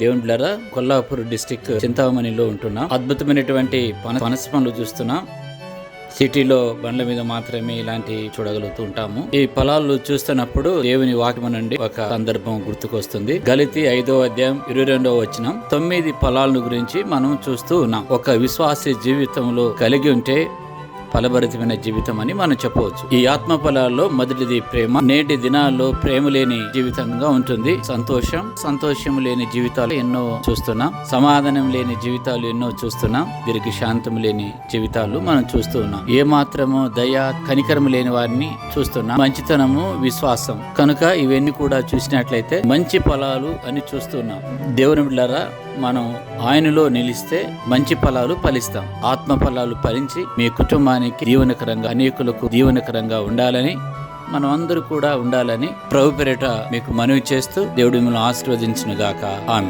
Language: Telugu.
దేవుని బిడ్డలారా, కొల్లాపూర్ డిస్టిక్ చింతామణిలో ఉంటున్నాం. అద్భుతమైనటువంటి పనస పండ్లు చూస్తున్నాం. సిటీలో బండ్ల మీద మాత్రమే ఇలాంటి చూడగలుగుతూ ఉంటాము. ఈ ఫలాలు చూస్తున్నప్పుడు దేవుని వాక్యం నుండి ఒక సందర్భం గుర్తుకొస్తుంది. గలితీ 5వ అధ్యాయం 22వ వచనం. 9 ఫలాలను గురించి మనం చూస్తూ ఉన్నాం. ఒక విశ్వాసీ జీవితంలో కలిగి ఉంటే ఫలభరితమైన జీవితం అని మనం చెప్పవచ్చు. ఈ ఆత్మ ఫలాల్లో మొదటిది ప్రేమ. నేటి దినాల్లో ప్రేమ లేని జీవితంగా ఉంటుంది. సంతోషం లేని జీవితాలు ఎన్నో చూస్తున్నాం. సమాధానం లేని జీవితాలు ఎన్నో చూస్తున్నాం. దీనికి శాంతం లేని జీవితాలు మనం చూస్తూ ఉన్నాం. ఏ మాత్రము దయ కనికరం లేని వారిని చూస్తున్నాం. మంచితనము, విశ్వాసం కనుక ఇవన్నీ కూడా చూసినట్లయితే మంచి ఫలాలు అని చూస్తున్నాం. దేవుని బిడ్డలారా, మనం ఆయనలో నిలిస్తే మంచి ఫలాలు ఫలిస్తాం. ఆత్మ ఫలాలు ఫలించి మీ కుటుంబానికి దీవెనకరంగా, అనేకులకు దీవెనకరంగా ఉండాలని, మనం అందరూ కూడా ఉండాలని ప్రభు పేరిట మీకు మనవి చేస్తూ దేవుడు మిమ్మల్ని ఆశీర్వదించును గాక. ఆమేన్.